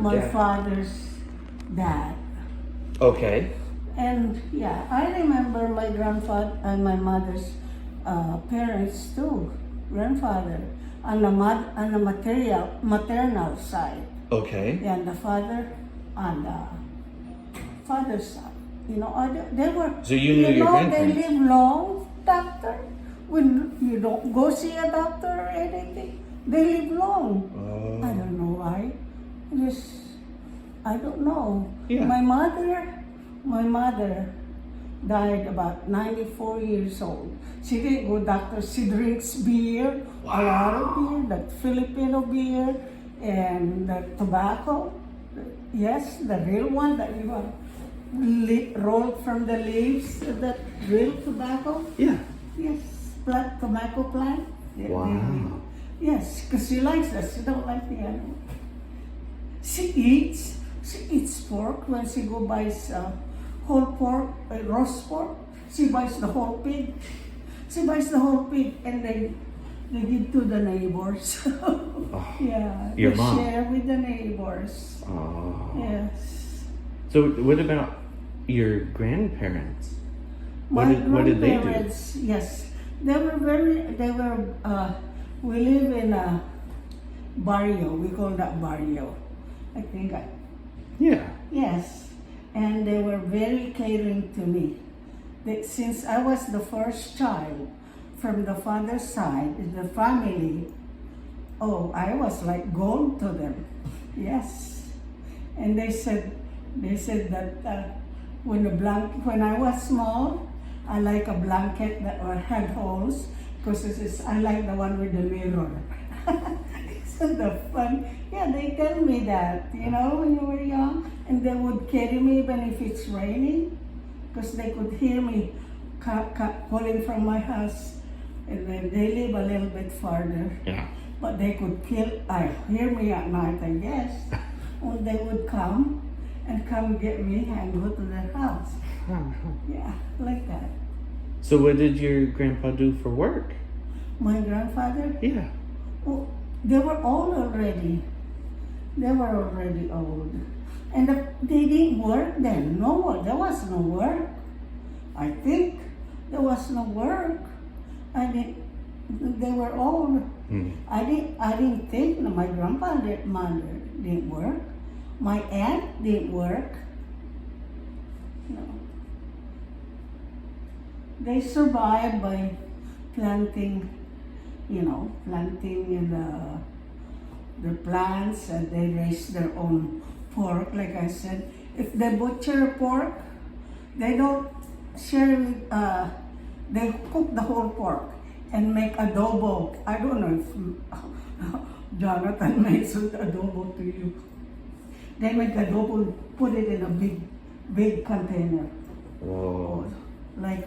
My Dad. father's dad. Okay. And yeah, I remember my grandfather and my mother's parents too. Grandfather on the maternal side. Okay. And the father on the father's side. You know, they were. So you knew your They grandparents? live long, doctor. When you don't go see a doctor or anything, they live long. Oh. I don't know why. Just I don't know. Yeah. My mother died about 94 years old. She didn't go doctor. She drinks beer, a lot of beer, that Filipino beer, and the tobacco. Yes, the real one that you have rolled from the leaves, that real tobacco. Yeah. Yes, plant, tobacco plant. Yeah, Wow. yes, because she likes that. She don't like the animal. She eats pork when she go buys whole pork, roast pork. She buys the whole pig. She buys the whole pig and they give to the neighbors. Yeah, Your they mom. share with the neighbors. Oh. Yes. So what about your grandparents? My What did they do? grandparents, yes, they were, we live in a barrio, we call that barrio. I think, Yeah. yes, and they were very caring to me. Since I was the first child from the father's side, in the family, oh, I was like gold to them. Yes. And they said that when I was small, I like a blanket that had holes because I like the one with the mirror. Isn't that fun? Yeah, they tell me that, when you were young, and they would carry me even if it's raining because they could hear me calling from my house, and then they live a little bit farther. Yeah. But they could hear me at night, I guess. When they would come get me and go to their house. Yeah, like that. So what did your grandpa do for work? My grandfather, Yeah. oh, they were old already. They were already old. And they didn't work then. No, there was no work. I think there was no work. They were old. I didn't think my grandpa and mother didn't work. My aunt didn't work. No. They survived by planting in the plants, and they raise their own pork. Like I said, if they butcher pork, they don't share with, they cook the whole pork and make adobo. I don't know if Jonathan makes adobo to you. They make adobo, put it in a big container. Whoa. Like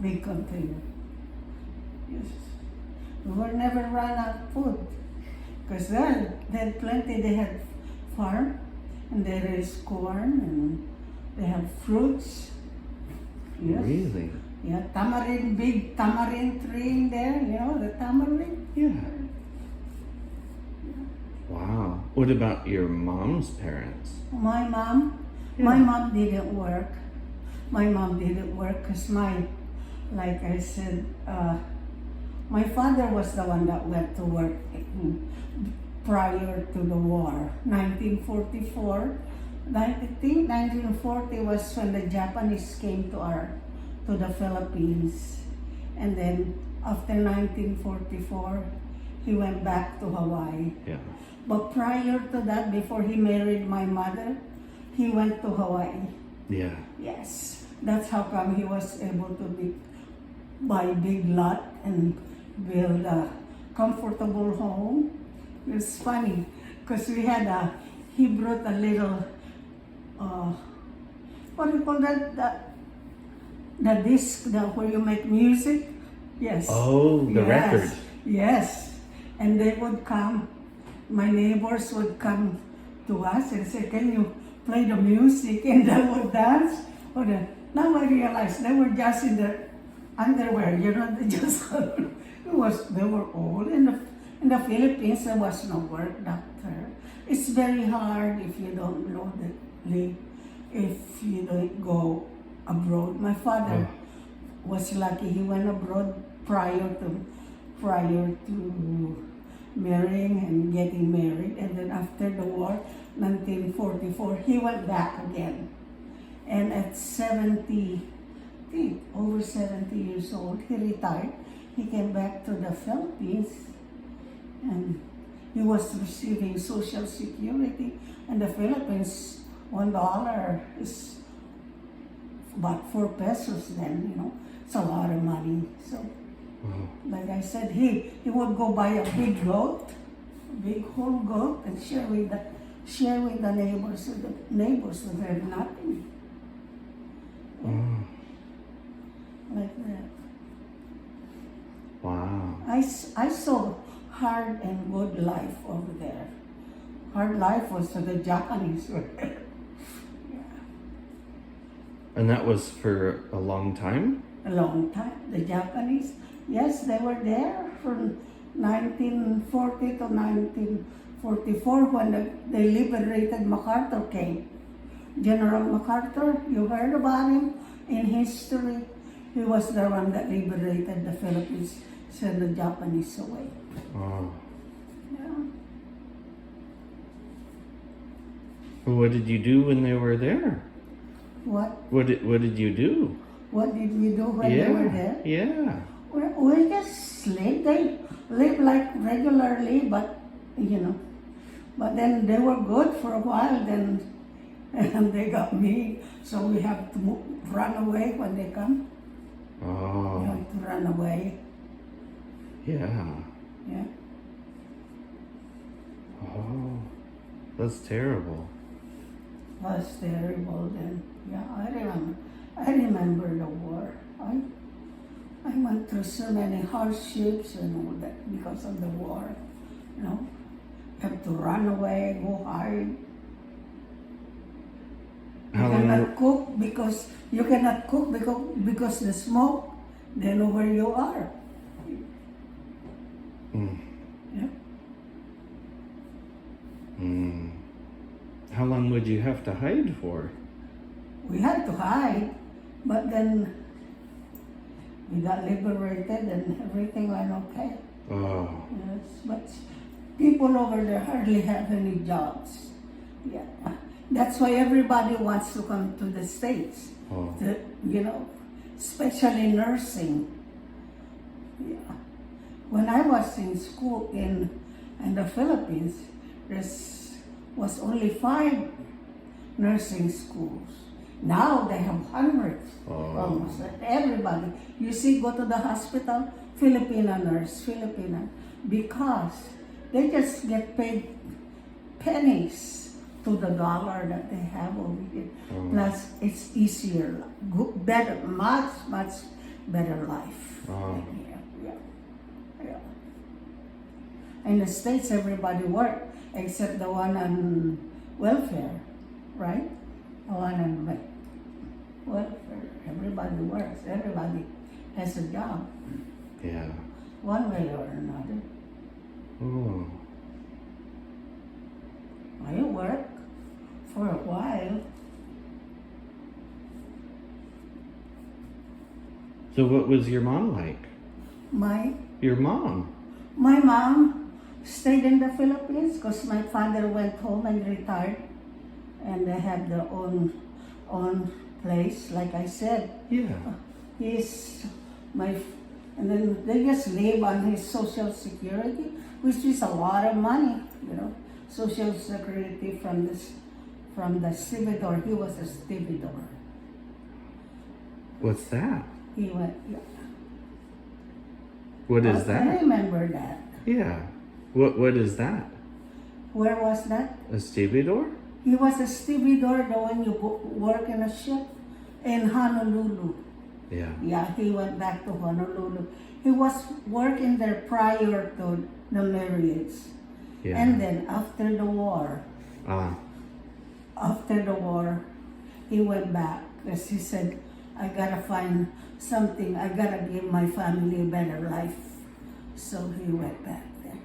big container. Yes. We will never run out of food. Because then plenty, they had farm, and they raise corn, and they have fruits. Yes. Really? Yeah, big tamarind tree in there, the tamarind. Yeah. Wow. What about your mom's parents? My mom didn't work. My mom didn't work because like I said, my father was the one that went to work prior to the war, 1944. I think 1940 was when the Japanese came to the Philippines. And then after 1944, he went back to Hawaii. Yeah. But prior to that, before he married my mother, he went to Hawaii. Yeah. Yes. That's how come he was able to buy a big lot and build a comfortable home. It's funny because he brought a little, what do you call that? The disc where you make music. Yes. Oh, the record. Yes. And they would come, my neighbors would come to us and say, "Can you play the music?" And they would dance. Now I realize they were just in their underwear, they just, they were old, and In the Philippines, there was no work, doctor. It's very hard if you don't know if you don't go abroad. My father was lucky. He went abroad prior to marrying and getting married. And then after the war, 1944, he went back again. And at 70, I think over 70 years old, he retired. He came back to the Philippines and he was receiving Social Security. In the Philippines, $1 is about 4 pesos then, you know. It's a lot of money. So, like I said, he would go buy a big goat, a big whole goat, and share with the neighbors. So the neighbors would have nothing. Like that. Wow. I saw hard and good life over there. Hard life was for the Japanese were there. And that was for a long time? A long time. The Japanese, yes, they were there from 1940 to 1944 when they liberated MacArthur came. General MacArthur, you heard about him in history. He was the one that liberated the Philippines, sent the Japanese away. Oh. Yeah. Well, what did you do when they were there? What? What did you do? What did we do when they were there? Yeah. We just lived. They lived like regularly, but you know. But then they were good for a while. Then and they got me, so we have to run away when they come. Oh. We have to run away. Yeah. Yeah. Oh. That's terrible. Was terrible then. Yeah, I remember the war. I went through so many hardships and all that because of the war. You know, have to run away, go hide. You cannot cook because the smoke. They know where you are. Yeah. How long would you have to hide for? We had to hide, but then we got liberated and everything went okay. Oh. Yes, but people over there hardly have any jobs. Yeah, that's why everybody wants to come to the States. Oh. You know, especially nursing. Yeah. When I was in school in the Philippines, there was only 5 nursing schools. Now they have hundreds, almost everybody. You see, go to the hospital, Filipino nurse, because they just get paid pennies to the dollar that they have over here. Plus, it's easier, good, better, much better life. Yeah. In the States, everybody works, except the one on welfare, right? The one on welfare. Everybody works. Everybody has a job. Yeah. One way or another. Oh. I work for a while. So what was your mom like? Your mom? My mom stayed in the Philippines because my father went home and retired, and they have their own place. Like I said, Yeah. and then they just live on his Social Security, which is a lot of money, you know. Social Security from the stevedore. He was a stevedore. What's that? He went. Yeah. What is I that? remember that. Yeah. What is that? Where was that? A stevedore? He was a stevedore, the one you work in a ship in Honolulu. Yeah. Yeah, he went back to Honolulu. He was working there prior to the marriage. Yeah. And then after the war, he went back because he said, I gotta find something, I gotta give my family a better life. So he went back there.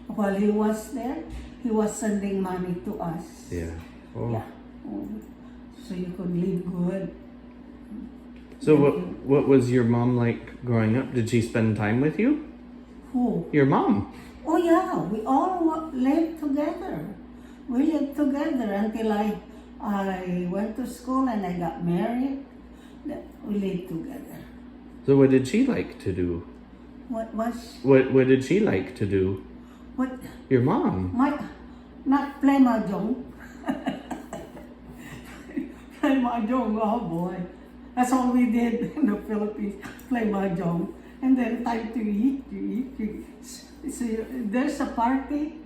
while he was there, he was sending money to us. Yeah. Oh. Yeah. Oh, so you could live good. So what was your mom like growing up? Did she spend time with you? Who? Your mom. Oh yeah, we all lived together. We lived together until I went to school and I got married. We lived together. So what did she like to do? What did she like to do? What? Your mom. Not play Mah-Jong. Play Mah-Jong, oh boy. That's all we did in the Philippines, play Mah-Jong. And then time to eat. See, there's a party.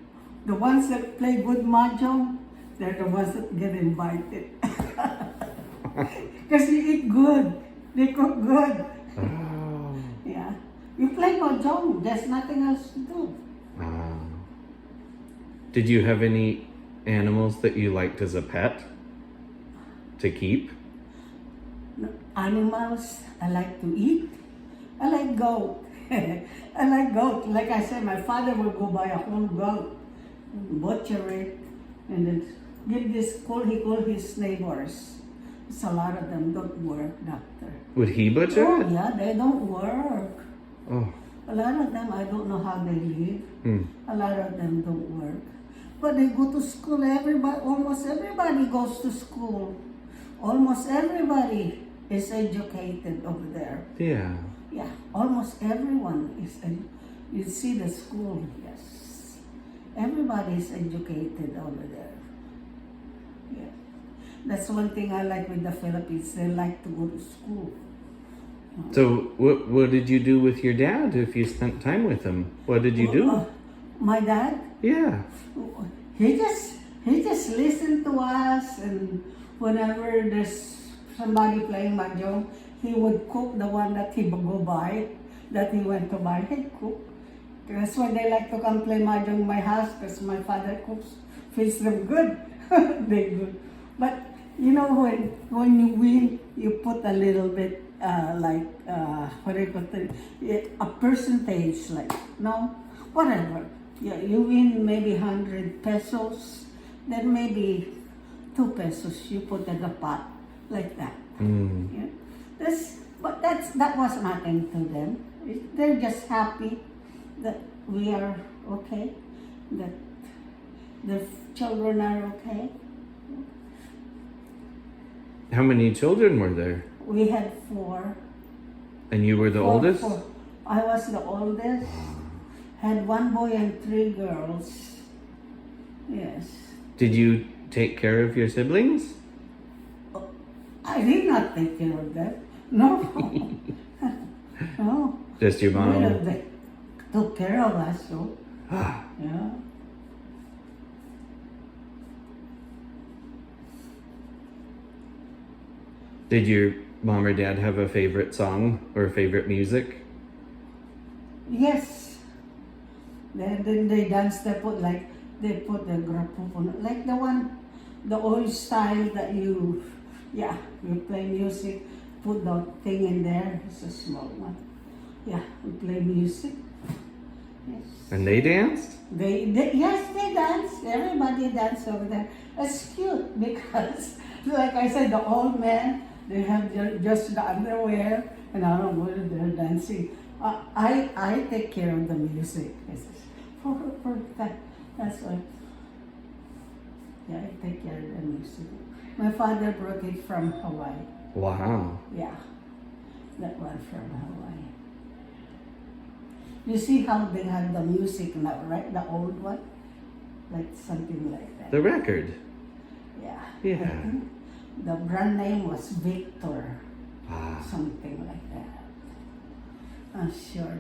The ones that play good Mah-Jong, they're the ones that get invited. Because you eat good. They cook good. Oh. Yeah. You play Mah-Jong, there's nothing else to do. Wow. Did you have any animals that you liked as a pet to keep? Animals, I like to eat. I like goat. I like goat. Like I said, my father would go buy a whole goat, butcher it, and then give this call. He called his neighbors. It's a lot of them don't work, doctor. Would he butcher Oh it? yeah, they don't work. Oh. A lot of them, I don't know how they live. Hmm. A lot of them don't work. But they go to school. Almost everybody goes to school. Almost everybody is educated over there. Yeah. Yeah, almost everyone is. You see the school, yes. Everybody is educated over there. Yeah. That's one thing I like with the Philippines. They like to go to school. So what did you do with your dad if you spent time with him? What did you do? My dad? Yeah. He just listened to us, and whenever there's somebody playing Mah-Jong, he would cook the one that he would go buy, that he went to buy. He'd cook. That's why they like to come play Mah-Jong in my house, because my father cooks, feeds them good. They good. But you know, when you win, you put a little bit what do you call it? A percentage, like, no, whatever. Yeah, you win maybe 100 pesos, then maybe 2 pesos you put in the pot, like that. Mm. Yeah. That was nothing to them. They're just happy that we are okay, that the children are okay. How many children were there? We had 4. And you were the oldest? 4. I was the oldest. Had 1 boy and 3 girls. Yes. Did you take care of your siblings? I did not take care of them. No. No. Just your mom? They took care of us, so. Yeah. Did your mom or dad have a favorite song or favorite music? Yes. Then they dance, they put the gramophone, like the old style that you play music, put the thing in there, it's a small one. Yeah, we play music. Yes. And they danced? Yes, they dance. Everybody dance over there. It's cute because, like I said, the old men, they have just the underwear, and I don't know whether they're dancing. I take care of the music. For that, that's what. Yeah, I take care of the music. My father brought it from Hawaii. Wow. Yeah, that one from Hawaii. You see how they have the music now, right? The old one, like something like that. The record. Yeah. Yeah. I think the brand name was Victor. Ah. Something like that. I'm sure.